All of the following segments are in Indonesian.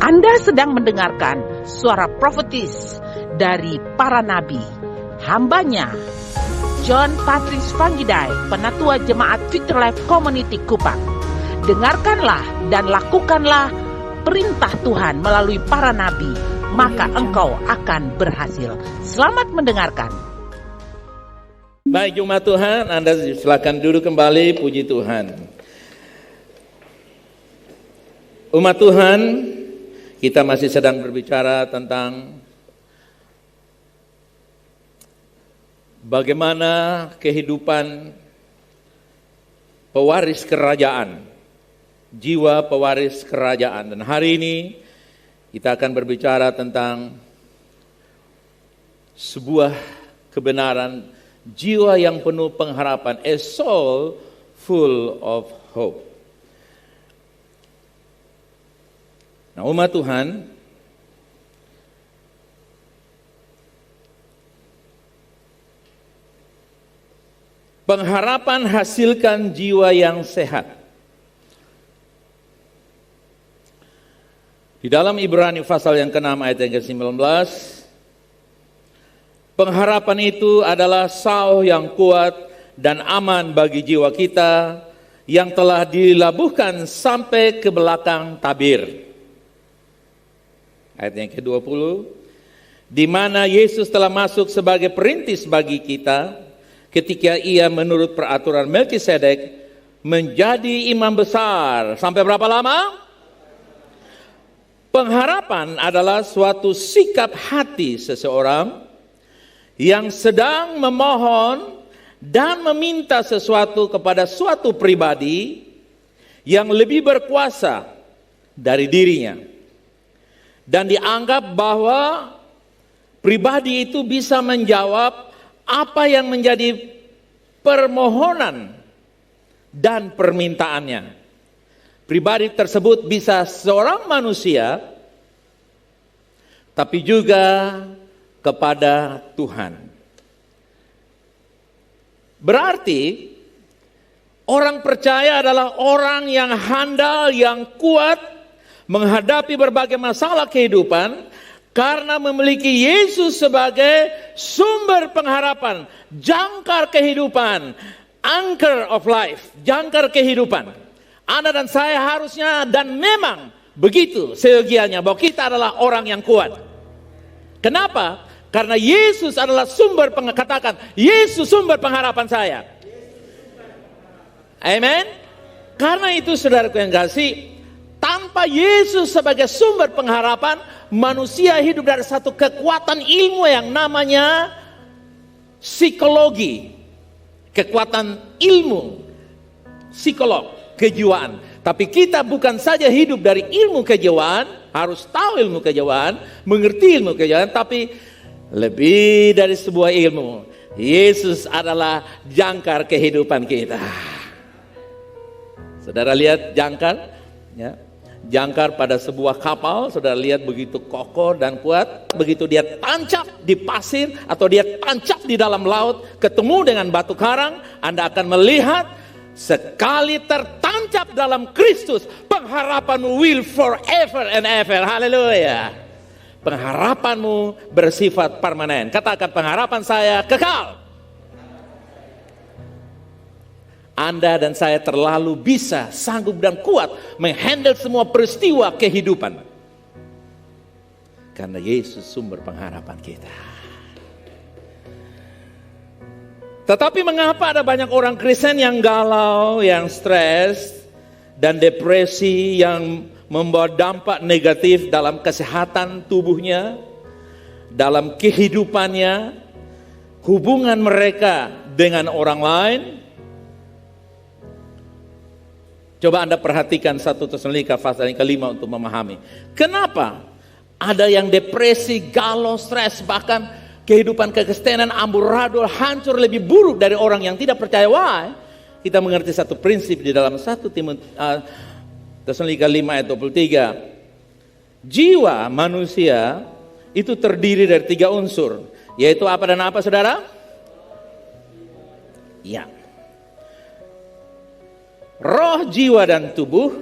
Anda sedang mendengarkan suara profetis dari para nabi, hambanya John Patrice Vanggidai, Penatua Jemaat Future Life Community Kupang. Dengarkanlah dan lakukanlah perintah Tuhan melalui para nabi, maka engkau akan berhasil. Selamat mendengarkan. Baik jemaat Tuhan, Anda silakan duduk kembali, puji Tuhan. Umat Tuhan, kita masih sedang berbicara tentang bagaimana kehidupan pewaris kerajaan, jiwa pewaris kerajaan. Dan hari ini kita akan berbicara tentang sebuah kebenaran, jiwa yang penuh pengharapan, a soul full of hope. Nah, umat Tuhan, pengharapan hasilkan jiwa yang sehat. Di dalam Ibrani pasal yang ke-6 ayat yang ke-19, pengharapan itu adalah sauh yang kuat dan aman bagi jiwa kita yang telah dilabuhkan sampai ke belakang tabir. Ayat yang ke-20, di mana Yesus telah masuk sebagai perintis bagi kita ketika ia menurut peraturan Melkisedek menjadi imam besar. Sampai berapa lama? Pengharapan adalah suatu sikap hati seseorang yang sedang memohon dan meminta sesuatu kepada suatu pribadi yang lebih berkuasa dari dirinya. Dan dianggap bahwa pribadi itu bisa menjawab apa yang menjadi permohonan dan permintaannya. Pribadi tersebut bisa seorang manusia, tapi juga kepada Tuhan. Berarti orang percaya adalah orang yang handal, yang kuat menghadapi berbagai masalah kehidupan karena memiliki Yesus sebagai sumber pengharapan, jangkar kehidupan, anchor of life, jangkar kehidupan. Anda dan saya harusnya dan memang begitu seyogianya bahwa kita adalah orang yang kuat. Kenapa? Karena Yesus adalah sumber katakan, Yesus sumber pengharapan saya. Amen. Karena itu saudaraku yang kasih, tanpa Yesus sebagai sumber pengharapan, manusia hidup dari satu kekuatan ilmu yang namanya psikologi. Kekuatan ilmu, psikolog, kejiwaan. Tapi kita bukan saja hidup dari ilmu kejiwaan, harus tahu ilmu kejiwaan, mengerti ilmu kejiwaan, tapi lebih dari sebuah ilmu. Yesus adalah jangkar kehidupan kita. Saudara lihat jangkar, ya. Jangkar pada sebuah kapal, saudara lihat begitu kokoh dan kuat. Begitu dia tancap di pasir atau dia tancap di dalam laut, ketemu dengan batu karang, Anda akan melihat sekali tertancap dalam Kristus, pengharapanmu will forever and ever. Haleluya. Pengharapanmu bersifat permanen. Katakan, pengharapan saya kekal. Anda dan saya terlalu bisa, sanggup dan kuat menghandle semua peristiwa kehidupan. Karena Yesus sumber pengharapan kita. Tetapi mengapa ada banyak orang Kristen yang galau, yang stres, dan depresi yang membawa dampak negatif dalam kesehatan tubuhnya, dalam kehidupannya, hubungan mereka dengan orang lain? Coba Anda perhatikan 1 Tesalonika pasal yang ke-5 untuk memahami. Kenapa ada yang depresi, galau, stres, bahkan kehidupan kekristenan amburadul, hancur, lebih buruk dari orang yang tidak percaya? Why? Kita mengerti satu prinsip di dalam 1 Tesalonika 5 ayat 23. Jiwa manusia itu terdiri dari 3 unsur, yaitu apa dan apa, saudara? Ya. Roh, jiwa, dan tubuh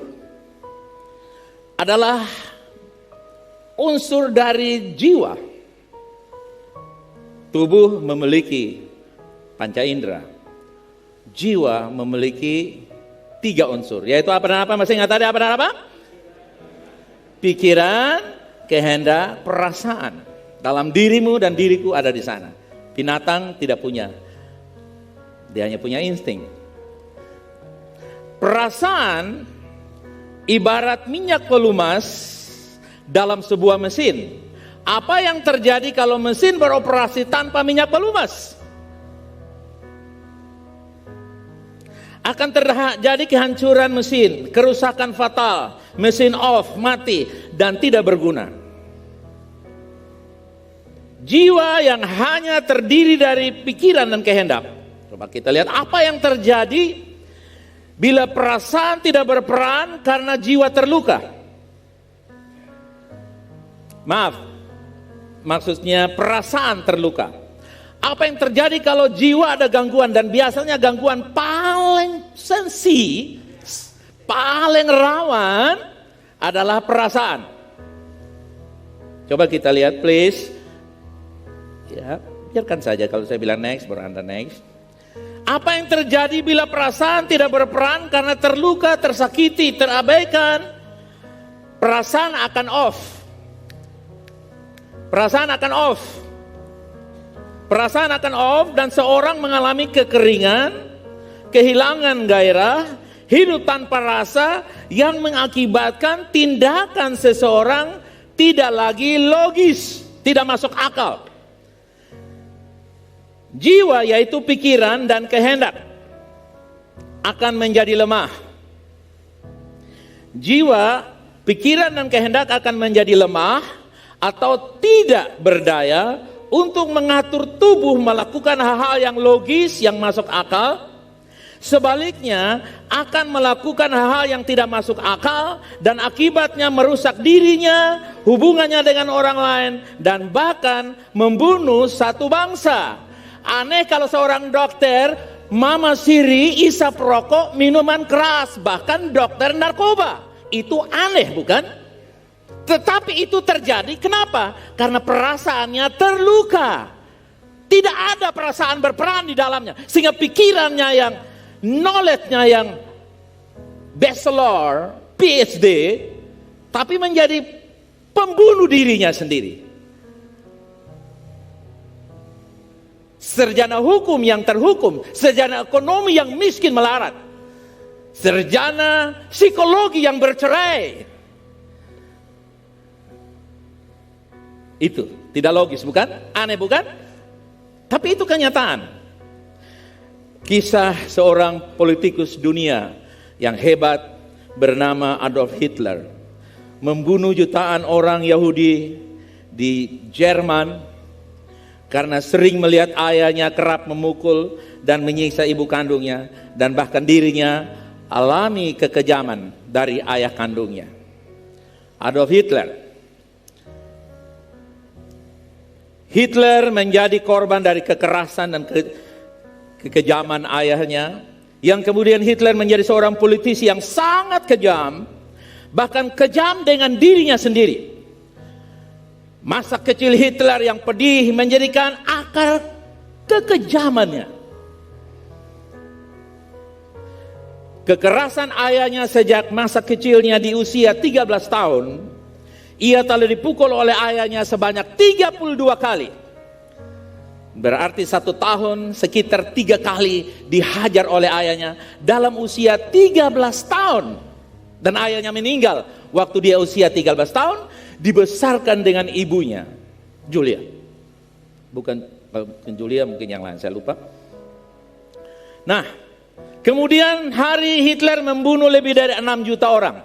adalah unsur dari jiwa. Tubuh memiliki panca indera. Jiwa memiliki 3 unsur, yaitu apa dan apa? Masih ingat tadi apa dan apa? Pikiran, kehendak, perasaan. Dalam dirimu dan diriku ada di sana. Binatang tidak punya. Dia hanya punya insting. Perasaan ibarat minyak pelumas dalam sebuah mesin. Apa yang terjadi kalau mesin beroperasi tanpa minyak pelumas? Akan terjadi kehancuran mesin, kerusakan fatal, mesin off, mati, dan tidak berguna. Jiwa yang hanya terdiri dari pikiran dan kehendak. Coba kita lihat apa yang terjadi bila perasaan tidak berperan karena jiwa terluka. Maaf, maksudnya perasaan terluka. Apa yang terjadi kalau jiwa ada gangguan, dan biasanya gangguan paling sensi, paling rawan adalah perasaan. Coba kita lihat please. Ya, biarkan saja kalau saya bilang next, baru Anda next. Apa yang terjadi bila perasaan tidak berperan karena terluka, tersakiti, terabaikan? Perasaan akan off. Perasaan akan off. Perasaan akan off dan seorang mengalami kekeringan, kehilangan gairah, hidup tanpa rasa yang mengakibatkan tindakan seseorang tidak lagi logis, tidak masuk akal. Jiwa yaitu pikiran dan kehendak akan menjadi lemah. Jiwa, pikiran dan kehendak akan menjadi lemah atau tidak berdaya untuk mengatur tubuh melakukan hal-hal yang logis, yang masuk akal. Sebaliknya akan melakukan hal-hal yang tidak masuk akal dan akibatnya merusak dirinya, hubungannya dengan orang lain, dan bahkan membunuh satu bangsa. Aneh kalau seorang dokter mama siri, isap rokok, minuman keras, bahkan dokter narkoba. Itu aneh bukan? Tetapi itu terjadi kenapa? Karena perasaannya terluka. Tidak ada perasaan berperan di dalamnya. Sehingga pikirannya yang, knowledge-nya yang bachelor, PhD, tapi menjadi pembunuh dirinya sendiri. Sarjana hukum yang terhukum, sarjana ekonomi yang miskin melarat, sarjana psikologi yang bercerai. Itu tidak logis bukan? Aneh bukan? Tapi itu kenyataan. Kisah seorang politikus dunia yang hebat bernama Adolf Hitler membunuh jutaan orang Yahudi di Jerman karena sering melihat ayahnya kerap memukul dan menyiksa ibu kandungnya, dan bahkan dirinya alami kekejaman dari ayah kandungnya. Adolf Hitler menjadi korban dari kekerasan dan kekejaman ayahnya, yang kemudian Hitler menjadi seorang politisi yang sangat kejam, bahkan kejam dengan dirinya sendiri. Masa kecil Hitler yang pedih menjadikan akar kekejamannya. Kekerasan ayahnya sejak masa kecilnya di usia 13 tahun, ia telah dipukul oleh ayahnya sebanyak 32 kali. Berarti 1 tahun sekitar 3 kali dihajar oleh ayahnya dalam usia 13 tahun. Dan ayahnya meninggal waktu dia usia 13 tahun, dibesarkan dengan ibunya, Julia. Bukan Julia, mungkin yang lain, saya lupa. Nah, kemudian hari Hitler membunuh lebih dari 6 juta orang.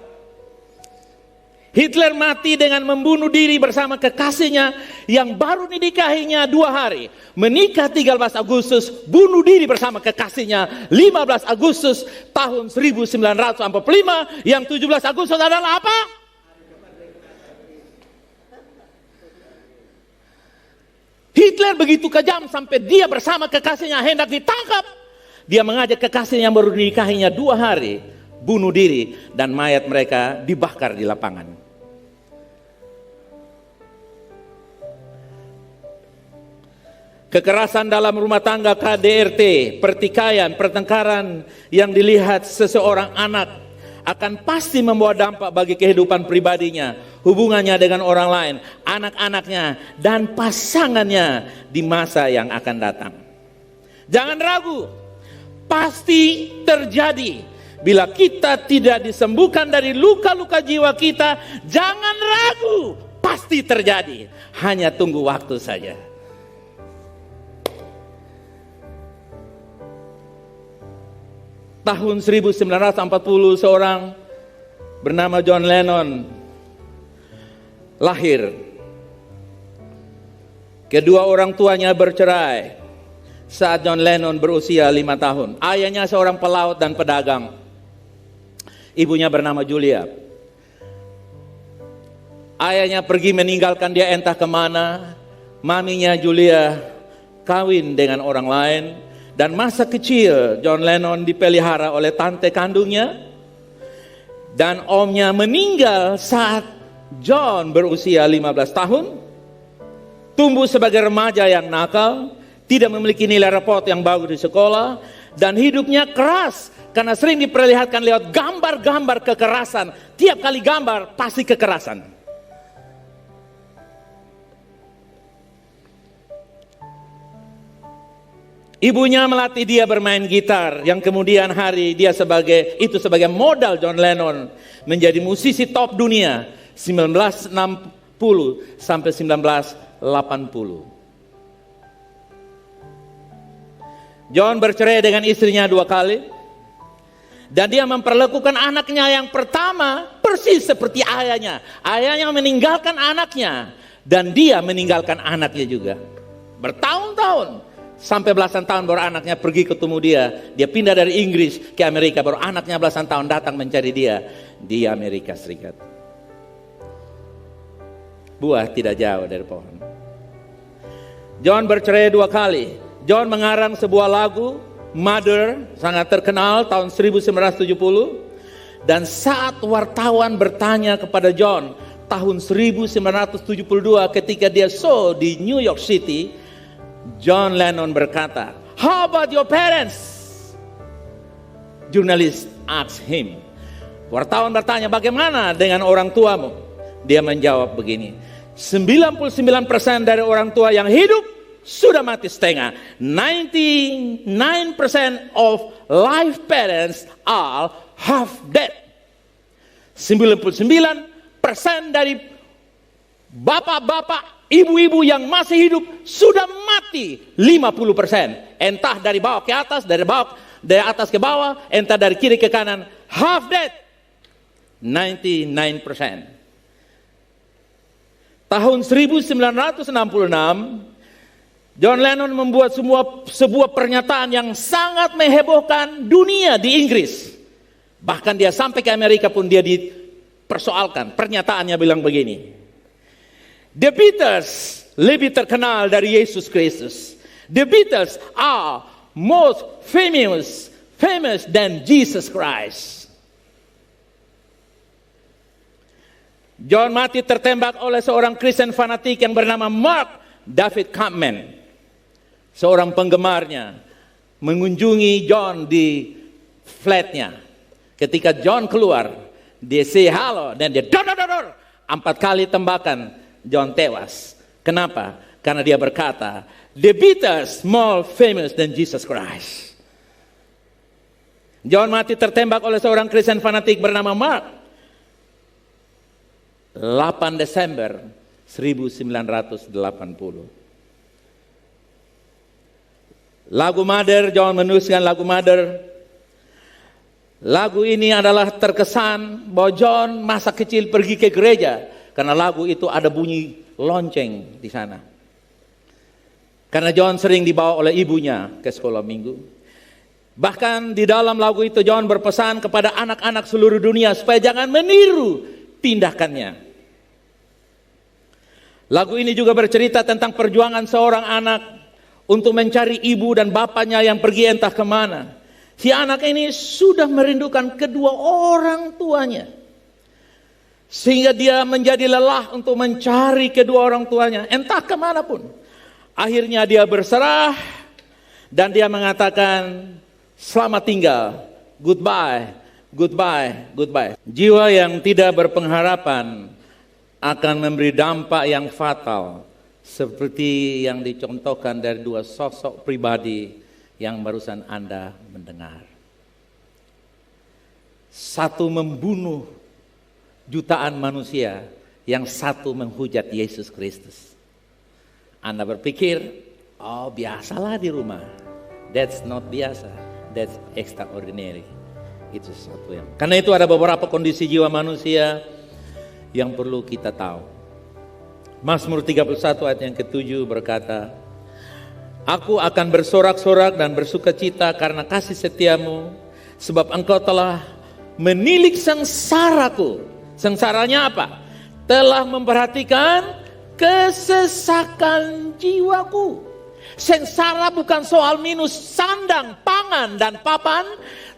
Hitler mati dengan membunuh diri bersama kekasihnya yang baru dinikahinya 2 hari. Menikah 13 Agustus, bunuh diri bersama kekasihnya 15 Agustus tahun 1945. Yang 17 Agustus adalah apa? Hitler begitu kejam sampai dia bersama kekasihnya hendak ditangkap. Dia mengajak kekasihnya yang baru dinikahinya 2 hari, bunuh diri, dan mayat mereka dibakar di lapangan. Kekerasan dalam rumah tangga, KDRT, pertikaian, pertengkaran yang dilihat seseorang anak akan pasti membawa dampak bagi kehidupan pribadinya, hubungannya dengan orang lain, anak-anaknya, dan pasangannya di masa yang akan datang. Jangan ragu, pasti terjadi. Bila kita tidak disembuhkan dari luka-luka jiwa kita, jangan ragu, pasti terjadi. Hanya tunggu waktu saja. Tahun 1940 seorang bernama John Lennon lahir. Kedua orang tuanya bercerai saat John Lennon berusia 5 tahun. Ayahnya seorang pelaut dan pedagang. Ibunya bernama Julia. Ayahnya pergi meninggalkan dia entah kemana. Maminya Julia kawin dengan orang lain. Dan masa kecil John Lennon dipelihara oleh tante kandungnya. Dan omnya meninggal saat John berusia 15 tahun. Tumbuh sebagai remaja yang nakal, tidak memiliki nilai raport yang bagus di sekolah, dan hidupnya keras karena sering diperlihatkan lewat gambar-gambar kekerasan. Tiap kali gambar pasti kekerasan. Ibunya melatih dia bermain gitar, yang kemudian hari dia sebagai modal John Lennon menjadi musisi top dunia 1960 sampai 1980. John bercerai dengan istrinya 2 kali, dan dia memperlakukan anaknya yang pertama persis seperti ayahnya. Ayahnya meninggalkan anaknya, dan dia meninggalkan anaknya juga. Bertahun-tahun. Sampai belasan tahun baru anaknya pergi ketemu dia. Dia pindah dari Inggris ke Amerika, baru anaknya belasan tahun datang mencari dia di Amerika Serikat. Buah tidak jauh dari pohon. John bercerai 2 kali. John mengarang sebuah lagu, Mother, sangat terkenal tahun 1970. Dan saat wartawan bertanya kepada John tahun 1972 ketika dia show di New York City, John Lennon berkata, "How about your parents?" Jurnalis asked him. Wartawan bertanya, "Bagaimana dengan orang tuamu?" Dia menjawab begini, 99% dari orang tua yang hidup sudah mati setengah. 99% of life parents are half dead. 99% dari bapak-bapak, ibu-ibu yang masih hidup sudah mati 50%. Entah dari bawah ke atas, dari atas ke bawah, entah dari kiri ke kanan. Half dead. 99%. Tahun 1966, John Lennon membuat sebuah pernyataan yang sangat menghebohkan dunia di Inggris. Bahkan dia sampai ke Amerika pun dia dipersoalkan. Pernyataannya bilang begini, "The Beatles lebih terkenal dari Yesus Kristus. The Beatles are most famous than Jesus Christ." John mati tertembak oleh seorang Kristen fanatik yang bernama Mark David Chapman. Seorang penggemarnya mengunjungi John di flatnya. Ketika John keluar, dia say halo dan dia dor. 4 kali tembakan. John tewas. Kenapa? Karena dia berkata, "The Beatles more famous than Jesus Christ." John mati tertembak oleh seorang Kristen fanatik bernama Mark. 8 Desember 1980. Lagu Mother, John menuliskan lagu Mother. Lagu ini adalah terkesan bahwa John masa kecil pergi ke gereja. Karena lagu itu ada bunyi lonceng di sana. Karena John sering dibawa oleh ibunya ke sekolah minggu. Bahkan di dalam lagu itu John berpesan kepada anak-anak seluruh dunia supaya jangan meniru tindakannya. Lagu ini juga bercerita tentang perjuangan seorang anak untuk mencari ibu dan bapaknya yang pergi entah kemana. Si anak ini sudah merindukan kedua orang tuanya. Sehingga dia menjadi lelah untuk mencari kedua orang tuanya, entah kemanapun. Akhirnya dia berserah dan dia mengatakan, selamat tinggal, goodbye, goodbye, goodbye. Jiwa yang tidak berpengharapan akan memberi dampak yang fatal, seperti yang dicontohkan dari dua sosok pribadi yang barusan Anda mendengar. Satu membunuh jutaan manusia, yang satu menghujat Yesus Kristus. Anda berpikir, oh biasalah di rumah. That's not biasa, that's extraordinary. Itu sesuatu yang. Karena itu ada beberapa kondisi jiwa manusia yang perlu kita tahu. Mazmur 31 ayat yang ke-7 berkata, aku akan bersorak-sorak dan bersukacita karena kasih setiamu, sebab engkau telah menilik sengsaraku. Sengsaranya apa? Telah memperhatikan kesesakan jiwaku. Sengsara bukan soal minus sandang, pangan, dan papan,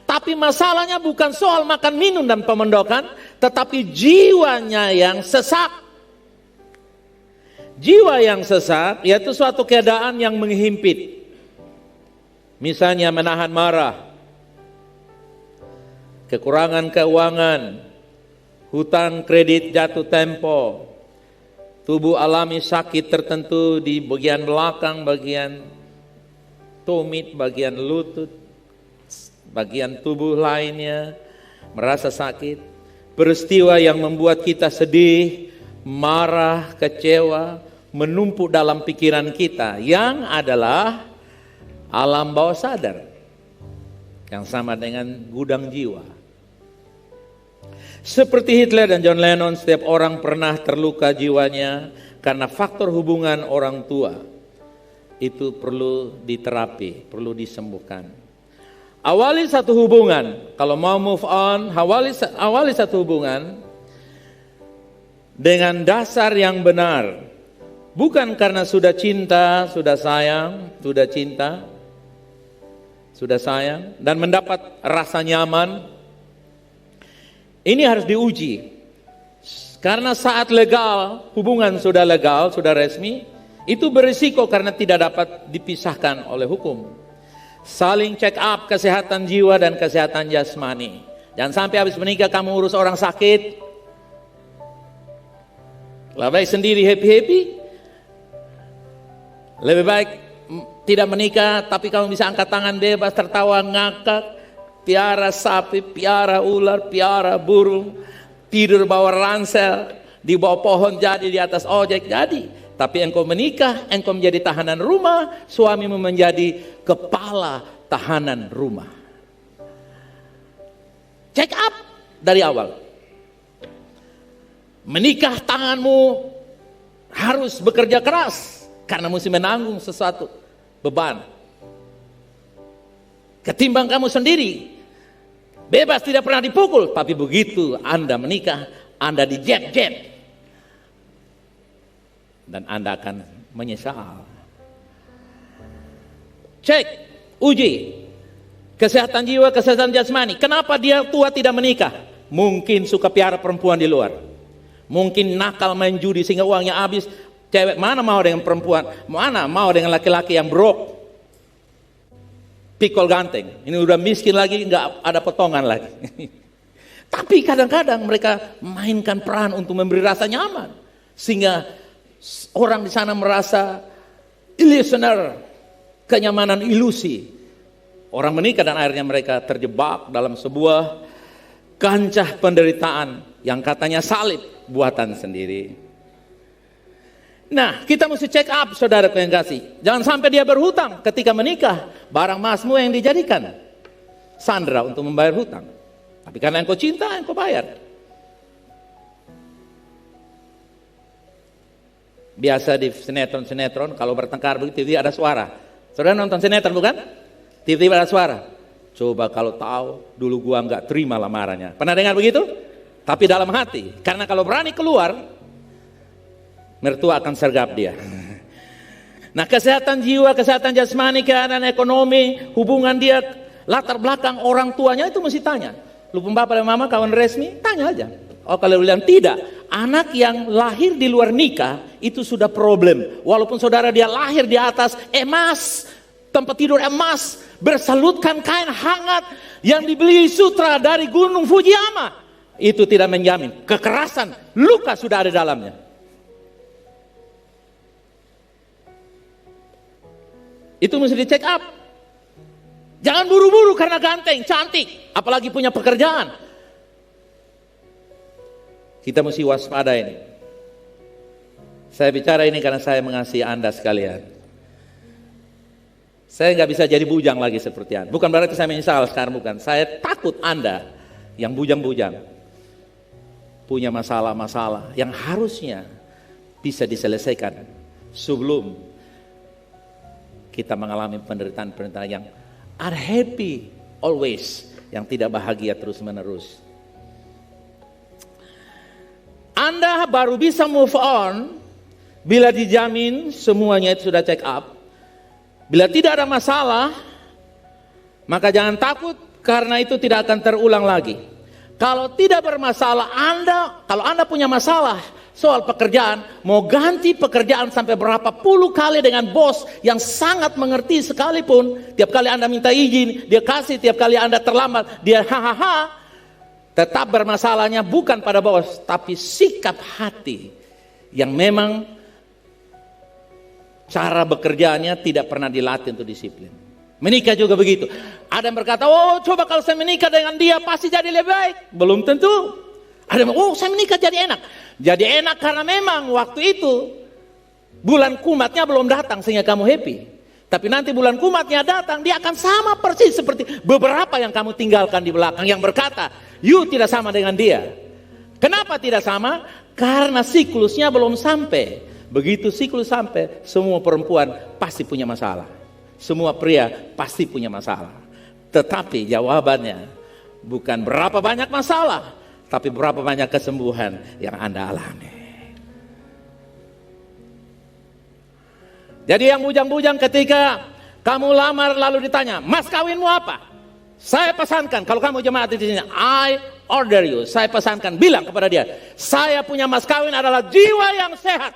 tapi masalahnya bukan soal makan, minum, dan pemondokan, tetapi jiwanya yang sesak. Jiwa yang sesak yaitu suatu keadaan yang menghimpit. Misalnya menahan marah, kekurangan keuangan, hutang kredit jatuh tempo, tubuh alami sakit tertentu di bagian belakang, bagian tumit, bagian lutut, bagian tubuh lainnya merasa sakit, peristiwa yang membuat kita sedih, marah, kecewa, menumpuk dalam pikiran kita yang adalah alam bawah sadar yang sama dengan gudang jiwa. Seperti Hitler dan John Lennon, setiap orang pernah terluka jiwanya karena faktor hubungan orang tua. Itu perlu diterapi, perlu disembuhkan. Awali satu hubungan, kalau mau move on, awali satu hubungan dengan dasar yang benar. Bukan karena sudah cinta, sudah sayang, sudah cinta, sudah sayang, dan mendapat rasa nyaman. Ini harus diuji. Karena saat legal, hubungan sudah legal, sudah resmi, itu berisiko karena tidak dapat dipisahkan oleh hukum. Saling check up kesehatan jiwa dan kesehatan jasmani. Jangan sampai habis menikah kamu urus orang sakit. Lebih baik sendiri happy-happy. Lebih baik tidak menikah tapi kamu bisa angkat tangan bebas, tertawa, ngakak, piara sapi, piara ular, piara burung, tidur bawah ransel, di bawah pohon jadi, di atas ojek jadi. Tapi engkau menikah, engkau menjadi tahanan rumah, suamimu menjadi kepala tahanan rumah. Check up dari awal. Menikah tanganmu harus bekerja keras karena mesti menanggung sesuatu beban. Ketimbang kamu sendiri bebas tidak pernah dipukul, tapi begitu Anda menikah, Anda dijep-jep. Dan Anda akan menyesal. Cek, uji kesehatan jiwa, kesehatan jasmani. Kenapa dia tua tidak menikah? Mungkin suka piara perempuan di luar. Mungkin nakal main judi sehingga uangnya habis. Cewek mana mau dengan perempuan? Mana mau dengan laki-laki yang broke? Pikul ganteng. Ini udah miskin lagi, nggak ada potongan lagi. Tapi kadang-kadang mereka mainkan peran untuk memberi rasa nyaman. Sehingga orang di sana merasa illusioner, kenyamanan ilusi. Orang menikah dan akhirnya mereka terjebak dalam sebuah kancah penderitaan yang katanya salib buatan sendiri. Nah, kita mesti check up saudara yang kasih. Jangan sampai dia berhutang ketika menikah. Barang emasmu yang dijadikan sandera untuk membayar hutang. Tapi karena engkau cinta, engkau bayar. Biasa di sinetron-sinetron kalau bertengkar begitu TV ada suara. Saudara nonton sinetron bukan? TV ada suara. Coba kalau tahu dulu gua nggak terima lamarannya. Pernah dengar begitu? Tapi dalam hati. Karena kalau berani keluar, mertua akan sergap dia. Nah, kesehatan jiwa, kesehatan jasmani, keadaan ekonomi, hubungan dia, latar belakang orang tuanya itu mesti tanya. Lu bapak dan mama kawan resmi? Tanya aja. Oh, kalau bilang tidak, anak yang lahir di luar nikah itu sudah problem. Walaupun saudara dia lahir di atas emas, tempat tidur emas, bersalutkan kain hangat yang dibeli sutra dari Gunung Fujiyama, itu tidak menjamin. Kekerasan, luka sudah ada dalamnya. Itu mesti dicek up. Jangan buru-buru karena ganteng, cantik, apalagi punya pekerjaan. Kita mesti waspada ini. Saya bicara ini karena saya mengasihi Anda sekalian. Saya nggak bisa jadi bujang lagi seperti Anda. Bukan berarti saya menyesal sekarang, bukan. Saya takut Anda yang bujang-bujang punya masalah-masalah yang harusnya bisa diselesaikan sebelum kita mengalami penderitaan-penderitaan yang unhappy always, yang tidak bahagia terus-menerus. Anda baru bisa move on bila dijamin semuanya itu sudah check up. Bila tidak ada masalah, maka jangan takut karena itu tidak akan terulang lagi. Kalau tidak bermasalah, kalau Anda punya masalah soal pekerjaan, mau ganti pekerjaan sampai berapa puluh kali dengan bos yang sangat mengerti sekalipun, tiap kali Anda minta izin, dia kasih, tiap kali Anda terlambat, dia hahaha, tetap bermasalahnya bukan pada bos, tapi sikap hati yang memang cara bekerjanya tidak pernah dilatih untuk disiplin. Menikah juga begitu. Ada yang berkata, oh coba kalau saya menikah dengan dia pasti jadi lebih baik. Belum tentu. Ada yang, oh saya menikah jadi enak. Jadi enak karena memang waktu itu bulan kumatnya belum datang sehingga kamu happy. Tapi nanti bulan kumatnya datang, dia akan sama persis seperti beberapa yang kamu tinggalkan di belakang yang berkata, you tidak sama dengan dia. Kenapa tidak sama? Karena siklusnya belum sampai. Begitu siklus sampai, semua perempuan pasti punya masalah. Semua pria pasti punya masalah. Tetapi jawabannya bukan berapa banyak masalah, tapi berapa banyak kesembuhan yang Anda alami. Jadi yang bujang-bujang ketika kamu lamar lalu ditanya, mas kawinmu apa? Saya pesankan, kalau kamu jemaat di sini, I order you, saya pesankan, bilang kepada dia, saya punya mas kawin adalah jiwa yang sehat.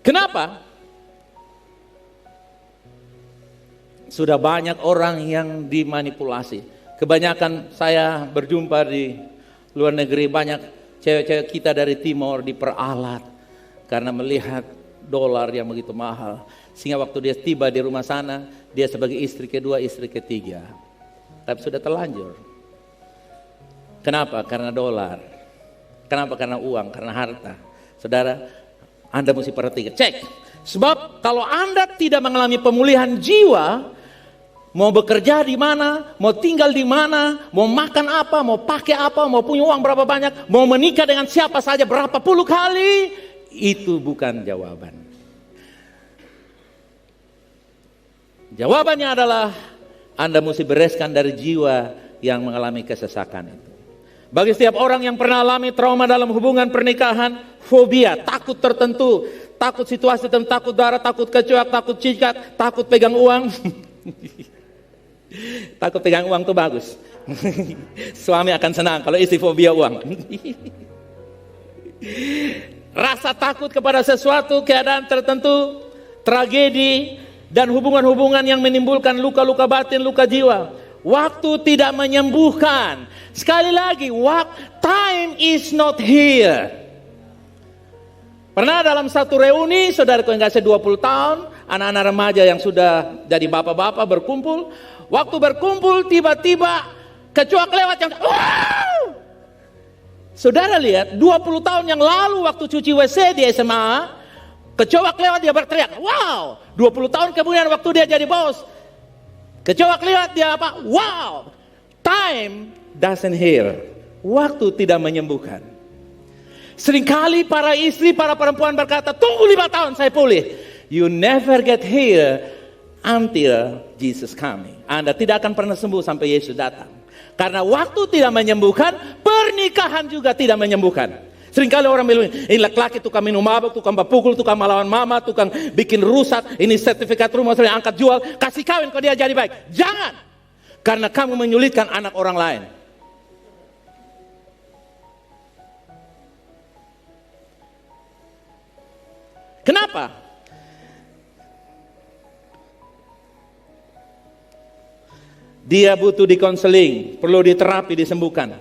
Kenapa? Sudah banyak orang yang dimanipulasi. Kebanyakan saya berjumpa di luar negeri, banyak cewek-cewek kita dari timur diperalat karena melihat dolar yang begitu mahal. Sehingga waktu dia tiba di rumah sana, dia sebagai istri kedua, istri ketiga. Tapi sudah terlanjur. Kenapa? Karena dolar. Kenapa? Karena uang, karena harta. Saudara, Anda mesti perhatikan, cek. Sebab kalau Anda tidak mengalami pemulihan jiwa, mau bekerja di mana, mau tinggal di mana, mau makan apa, mau pakai apa, mau punya uang berapa banyak, mau menikah dengan siapa saja berapa puluh kali, itu bukan jawaban. Jawabannya adalah Anda mesti bereskan dari jiwa yang mengalami kesesakan itu. Bagi setiap orang yang pernah alami trauma dalam hubungan pernikahan, fobia, takut tertentu, takut situasi tertentu, takut darah, takut kecoak, takut cikat, takut pegang uang. Takut pegang uang itu bagus. Suami akan senang kalau istri fobia uang. Rasa takut kepada sesuatu, keadaan tertentu, tragedi, dan hubungan-hubungan yang menimbulkan luka-luka batin, luka jiwa. Waktu tidak menyembuhkan. Sekali lagi, time is not here. Pernah dalam satu reuni, saudaraku yang kasih 20 tahun, anak-anak remaja yang sudah jadi bapak-bapak berkumpul. Waktu berkumpul, tiba-tiba kecoak lewat yang wow! Saudara lihat, 20 tahun yang lalu waktu cuci WC di SMA, kecoak lewat dia berteriak, wow! 20 tahun kemudian waktu dia jadi bos, kecoak lewat dia apa? Wow! Time doesn't heal. Waktu tidak menyembuhkan. Seringkali para istri, para perempuan berkata, tunggu 5 tahun saya pulih. You never get healed until Jesus coming. Anda tidak akan pernah sembuh sampai Yesus datang. Karena waktu tidak menyembuhkan, pernikahan juga tidak menyembuhkan. Seringkali orang bilang, ini laki-laki tukang minum mabuk, tukang pukul, tukang melawan mama, tukang bikin rusak, ini sertifikat rumah sering angkat jual, kasih kawin kalau dia jadi baik. Jangan. karena kamu menyulitkan anak orang lain. Kenapa? Dia butuh dikonseling, perlu diterapi, disembuhkan.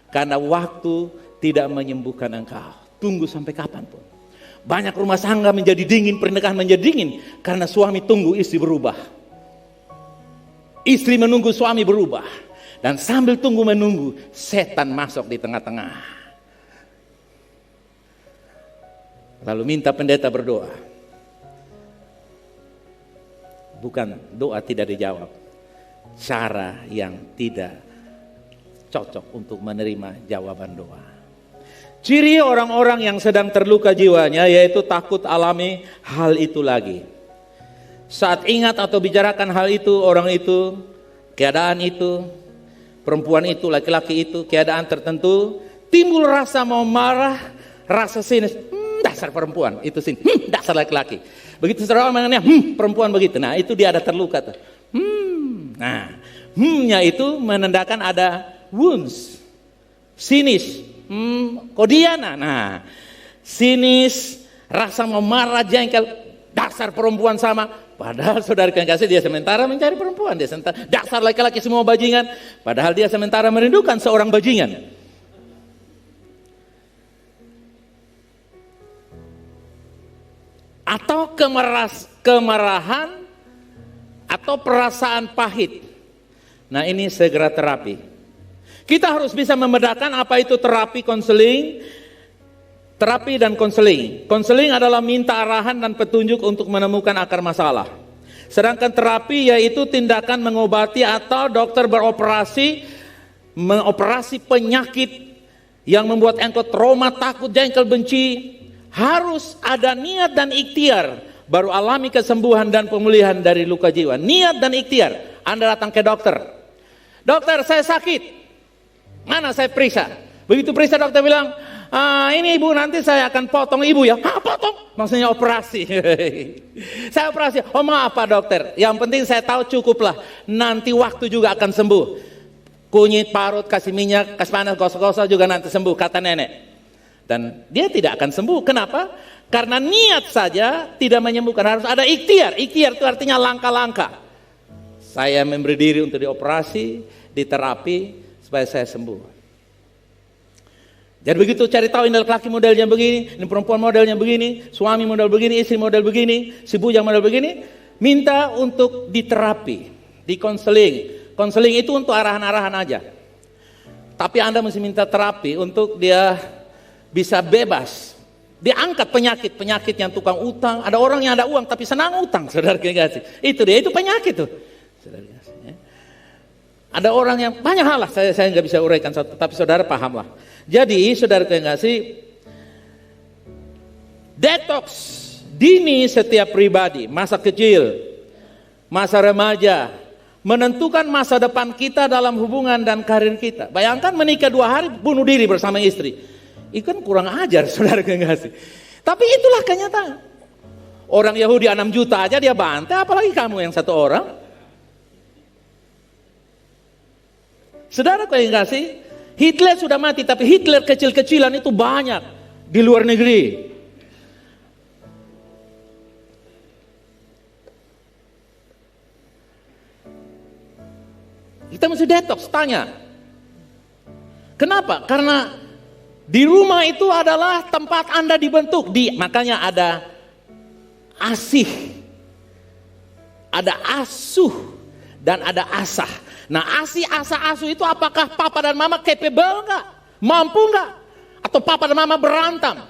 Karena waktu tidak menyembuhkan engkau. Tunggu sampai kapanpun. Banyak rumah tangga menjadi dingin, pernikahan menjadi dingin karena suami tunggu istri berubah. Istri menunggu suami berubah. Dan sambil tunggu menunggu, setan masuk di tengah-tengah. Lalu minta pendeta berdoa. Bukan doa tidak dijawab. Cara yang tidak cocok untuk menerima jawaban doa. Ciri orang-orang yang sedang terluka jiwanya yaitu takut alami hal itu lagi. Saat ingat atau bicarakan hal itu, orang itu, keadaan itu, perempuan itu, laki-laki itu, keadaan tertentu, timbul rasa mau marah, rasa sinis, dasar perempuan, itu sinis, dasar laki-laki. Begitu saudara mengenai perempuan begitu, nah itu dia ada terluka tuh. Nah, nya itu menandakan ada wounds, sinis, kodiana. Nah, sinis, rasa memarah, jengkel, dasar perempuan sama. Padahal saudara yang kasih, dia sementara mencari perempuan, dia sementara dasar laki-laki semua bajingan. Padahal dia sementara merindukan seorang bajingan. Atau kemarahan atau perasaan pahit. Nah, ini segera terapi. Kita harus bisa membedakan apa itu terapi, konseling, terapi dan konseling. Konseling adalah minta arahan dan petunjuk untuk menemukan akar masalah. Sedangkan terapi yaitu tindakan mengobati atau dokter beroperasi, mengoperasi penyakit yang membuat engkau trauma, takut, jengkel, benci. Harus ada niat dan ikhtiar, baru alami kesembuhan dan pemulihan dari luka jiwa. Niat dan ikhtiar. Anda datang ke dokter. Dokter, saya sakit. Mana saya periksa? Begitu periksa, dokter bilang, ini ibu, nanti saya akan potong ibu ya. Potong? Maksudnya operasi. Saya operasi. Oh maaf Pak dokter, yang penting saya tahu cukuplah. Nanti waktu juga akan sembuh. Kunyit, parut, kasih minyak, kasih panas, gosok-gosok juga nanti sembuh, kata nenek. Dan dia tidak akan sembuh. Kenapa? Karena niat saja tidak menyembuhkan. Harus ada ikhtiar. Ikhtiar itu artinya langkah-langkah. Saya memberi diri untuk dioperasi, diterapi supaya saya sembuh. Jadi begitu cari tahu ini laki-laki modelnya begini, ini perempuan modelnya begini, suami model begini, istri model begini, si bujang model begini, minta untuk diterapi, dikonseling. Konseling itu untuk arahan-arahan aja. Tapi Anda mesti minta terapi untuk dia bisa bebas. Dia angkat penyakit yang tukang utang. Ada orang yang ada uang tapi senang utang, saudara kasih. Itu dia, itu penyakit tuh. Saudara kasih, ya. Ada orang yang banyak hal lah, saya nggak bisa uraikan, tapi saudara paham lah. Jadi saudara kasih, detox dini setiap pribadi, masa kecil, masa remaja, menentukan masa depan kita dalam hubungan dan karir kita. Bayangkan menikah 2 hari bunuh diri bersama istri. Itu kan kurang ajar, saudara kasih. Tapi itulah kenyataan. Orang Yahudi 6 juta aja dia bantai, apalagi kamu yang 1 orang. Saudara kasih, Hitler sudah mati, tapi Hitler kecil-kecilan itu banyak di luar negeri. Kita mesti detox, tanya. Kenapa? Karena di rumah itu adalah tempat Anda dibentuk. Makanya ada asih, ada asuh, dan ada asah. Nah, asih, asah, asuh itu apakah papa dan mama capable enggak? Mampu enggak? Atau papa dan mama berantem?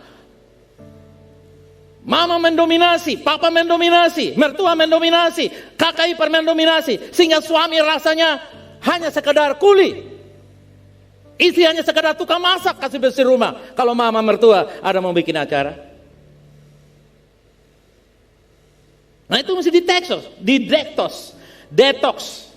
Mama mendominasi, papa mendominasi, mertua mendominasi, kakak ipar mendominasi, sehingga suami rasanya hanya sekedar kuli. Istri hanya sekedar tukang masak, kasih bersih rumah. Kalau mama mertua ada mau bikin acara. Nah itu mesti detox.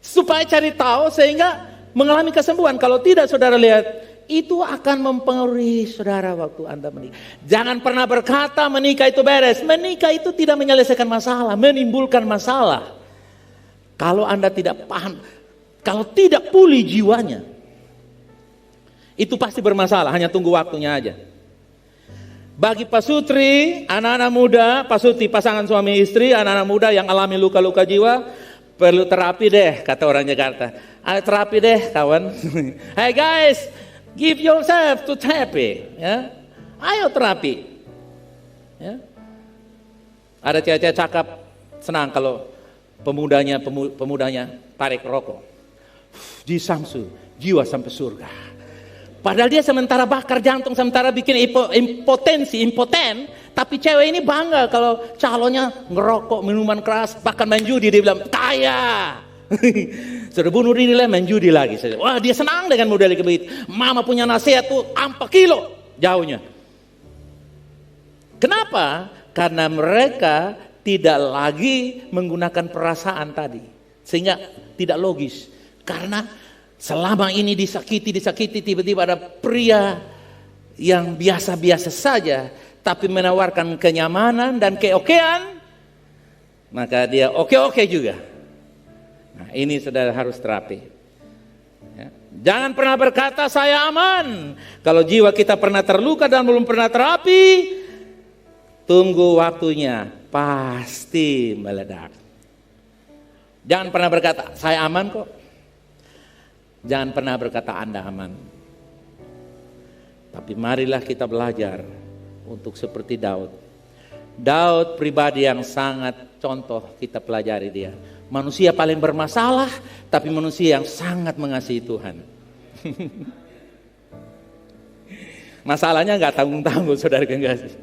Supaya cari tahu sehingga mengalami kesembuhan. Kalau tidak saudara lihat, itu akan mempengaruhi saudara waktu Anda menikah. Jangan pernah berkata menikah itu beres. Menikah itu tidak menyelesaikan masalah, menimbulkan masalah. Kalau Anda tidak paham, kalau tidak pulih jiwanya, itu pasti bermasalah, hanya tunggu waktunya aja. Bagi pasutri, anak-anak muda, pasuti pasangan suami istri, anak-anak muda yang alami luka-luka jiwa, perlu terapi deh, kata orang Jakarta. Ayo terapi deh kawan. Hey guys, give yourself to therapy. Ya. Ayo terapi. Ya. Ada cewek-cewek cakap senang kalau pemudanya tarik rokok. Di Samsu, jiwa sampai surga. Padahal dia sementara bakar jantung, sementara bikin impoten, tapi cewek ini bangga kalau calonnya ngerokok, minuman keras, bahkan main judi. Dia bilang, kaya. Sudah bunuh diri lah, main judi lagi. Wah, dia senang dengan model begitu. Mama punya nasihat tuh 4 kilo jauhnya. Kenapa? Karena mereka tidak lagi menggunakan perasaan tadi, sehingga tidak logis. Karena selama ini disakiti, tiba-tiba ada pria yang biasa-biasa saja, tapi menawarkan kenyamanan dan keokean, maka dia oke-oke juga. Nah, ini saudara harus terapi. Ya. Jangan pernah berkata saya aman. Kalau jiwa kita pernah terluka dan belum pernah terapi, tunggu waktunya, pasti meledak. Jangan pernah berkata, saya aman kok. Jangan pernah berkata Anda aman. Tapi marilah kita belajar untuk seperti Daud. Daud pribadi yang sangat contoh kita pelajari dia. Manusia paling bermasalah, tapi manusia yang sangat mengasihi Tuhan. Masalahnya gak tanggung-tanggung, saudara kekasih.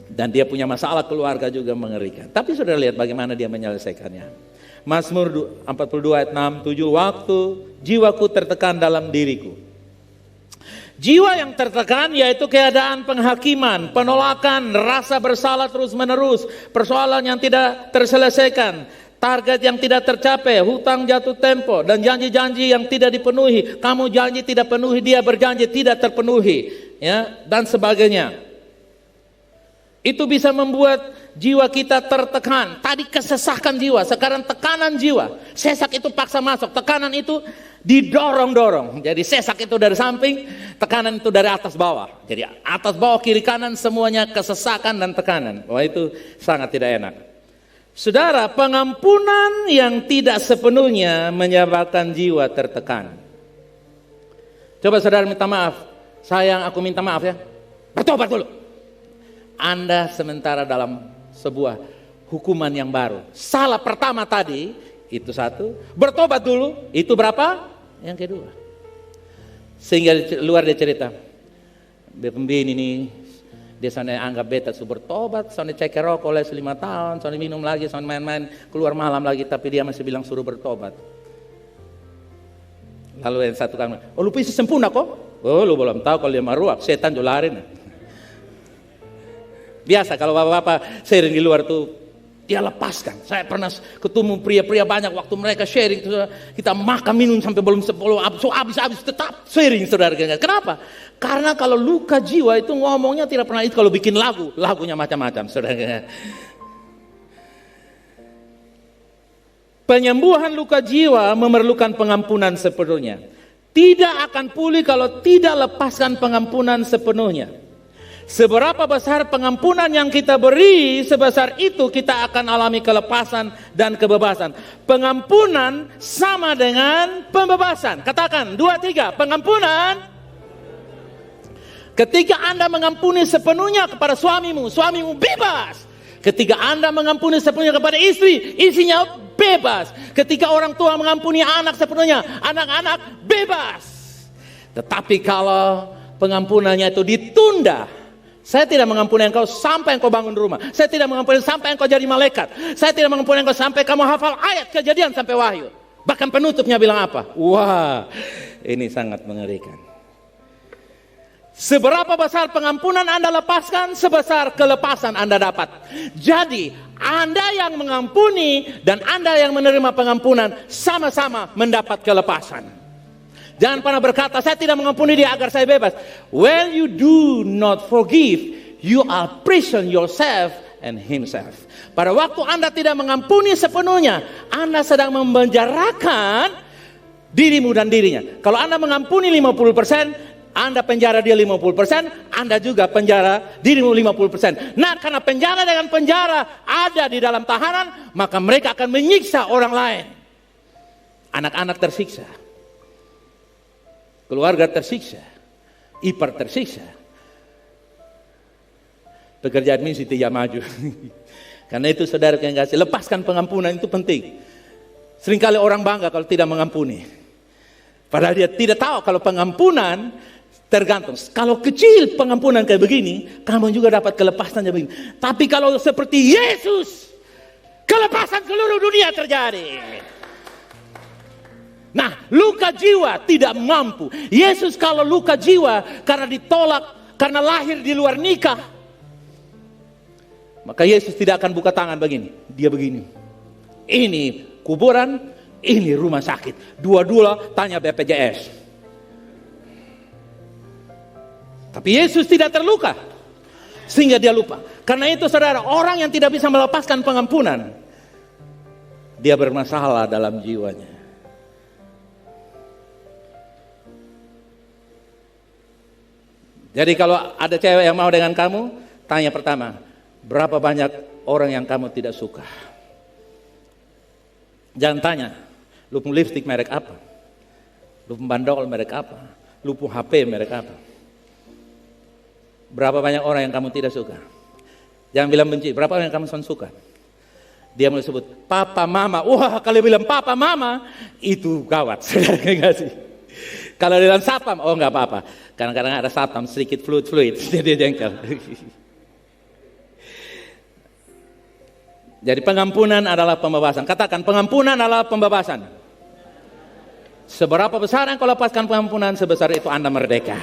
Dan dia punya masalah keluarga juga mengerikan. Tapi saudara lihat bagaimana dia menyelesaikannya. Mazmur 42 ayat 6, 7, waktu jiwaku tertekan dalam diriku. Jiwa yang tertekan yaitu keadaan penghakiman, penolakan, rasa bersalah terus menerus, persoalan yang tidak terselesaikan, target yang tidak tercapai, hutang jatuh tempo, dan janji-janji yang tidak dipenuhi. Kamu janji tidak penuhi, dia berjanji tidak terpenuhi, ya, dan sebagainya. Itu bisa membuat jiwa kita tertekan. Tadi kesesakan jiwa, sekarang tekanan jiwa. Sesak itu paksa masuk, tekanan itu didorong-dorong. Jadi sesak itu dari samping, tekanan itu dari atas bawah. Jadi atas bawah kiri kanan semuanya kesesakan dan tekanan. Wah, itu sangat tidak enak. Saudara, pengampunan yang tidak sepenuhnya menyebabkan jiwa tertekan. Coba saudara minta maaf. Sayang, aku minta maaf ya. Bertobat dulu. Anda sementara dalam sebuah hukuman yang baru. Salah pertama tadi, itu satu. Bertobat dulu, itu berapa? Yang kedua. Sehingga luar dia cerita. Pembini ini, dia sana anggap beta su bertobat, sana cek rokok oleh 5 tahun, sana minum lagi, sana main-main, keluar malam lagi, tapi dia masih bilang suruh bertobat. Lalu yang satu kan, oh lu bisa sempurna kok? Oh lu belum tahu kalau dia maruak, setan jolarin. Biasa kalau bapak-bapak sharing di luar tuh dia lepaskan. Saya pernah ketemu pria-pria banyak waktu mereka sharing, kita makan minum sampai belum habis tetap sharing, saudara. Kenapa? Karena kalau luka jiwa itu ngomongnya tidak pernah itu. Kalau bikin lagunya macam-macam, saudara. Penyembuhan luka jiwa memerlukan pengampunan sepenuhnya. Tidak akan pulih kalau tidak lepaskan pengampunan sepenuhnya. Seberapa besar pengampunan yang kita beri, sebesar itu kita akan alami kelepasan dan kebebasan. Pengampunan sama dengan pembebasan. Katakan 2, 3, pengampunan. Ketika Anda mengampuni sepenuhnya kepada suamimu, suamimu bebas. Ketika Anda mengampuni sepenuhnya kepada istri, istrinya bebas. Ketika orang tua mengampuni anak sepenuhnya, anak-anak bebas. Tetapi kalau pengampunannya itu ditunda, saya tidak mengampuni engkau sampai engkau bangun rumah. Saya tidak mengampuni sampai engkau jadi malaikat. Saya tidak mengampuni engkau sampai kamu hafal ayat Kejadian sampai Wahyu. Bahkan penutupnya bilang apa? Wah, ini sangat mengerikan. Seberapa besar pengampunan Anda lepaskan, sebesar kelepasan Anda dapat. Jadi, Anda yang mengampuni dan Anda yang menerima pengampunan sama-sama mendapat kelepasan. Jangan pernah berkata, saya tidak mengampuni dia agar saya bebas. When you do not forgive, you are prison yourself and himself. Pada waktu Anda tidak mengampuni sepenuhnya, Anda sedang memenjarakan dirimu dan dirinya. Kalau Anda mengampuni 50%, Anda penjara dia 50%, Anda juga penjara dirimu 50%. Nah, karena penjara dengan penjara ada di dalam tahanan, maka mereka akan menyiksa orang lain. Anak-anak tersiksa, keluarga tersiksa, ipar tersiksa, pekerjaan misi tidak maju. Karena itu saudara yang kasih, lepaskan pengampunan itu penting. Seringkali orang bangga kalau tidak mengampuni. Padahal dia tidak tahu kalau pengampunan tergantung. Kalau kecil pengampunan kayak begini, kamu juga dapat kelepasan begini. Tapi kalau seperti Yesus, kelepasan seluruh dunia terjadi. Nah, luka jiwa tidak mampu. Yesus kalau luka jiwa karena ditolak, karena lahir di luar nikah, maka Yesus tidak akan buka tangan begini. Dia begini. Ini kuburan, ini rumah sakit. Dua-dua tanya BPJS. Tapi Yesus tidak terluka, sehingga dia lupa. Karena itu saudara, orang yang tidak bisa melepaskan pengampunan, dia bermasalah dalam jiwanya. Jadi kalau ada cewek yang mau dengan kamu, tanya pertama, berapa banyak orang yang kamu tidak suka? Jangan tanya, lu punya lipstick merek apa? Lu punya bandol merek apa? Lu punya HP merek apa? Berapa banyak orang yang kamu tidak suka? Jangan bilang benci, berapa orang yang kamu suka? Dia mulai sebut, papa, mama. Wah, kalau bilang papa, mama, itu gawat. Saudara enggak sih? Kalau dia bilang satpam, oh enggak apa-apa. Kadang-kadang ada satpam, sedikit fluid, dia jengkel. Jadi pengampunan adalah pembebasan. Katakan, pengampunan adalah pembebasan. Seberapa besar yang kau lepaskan pengampunan, sebesar itu Anda merdeka.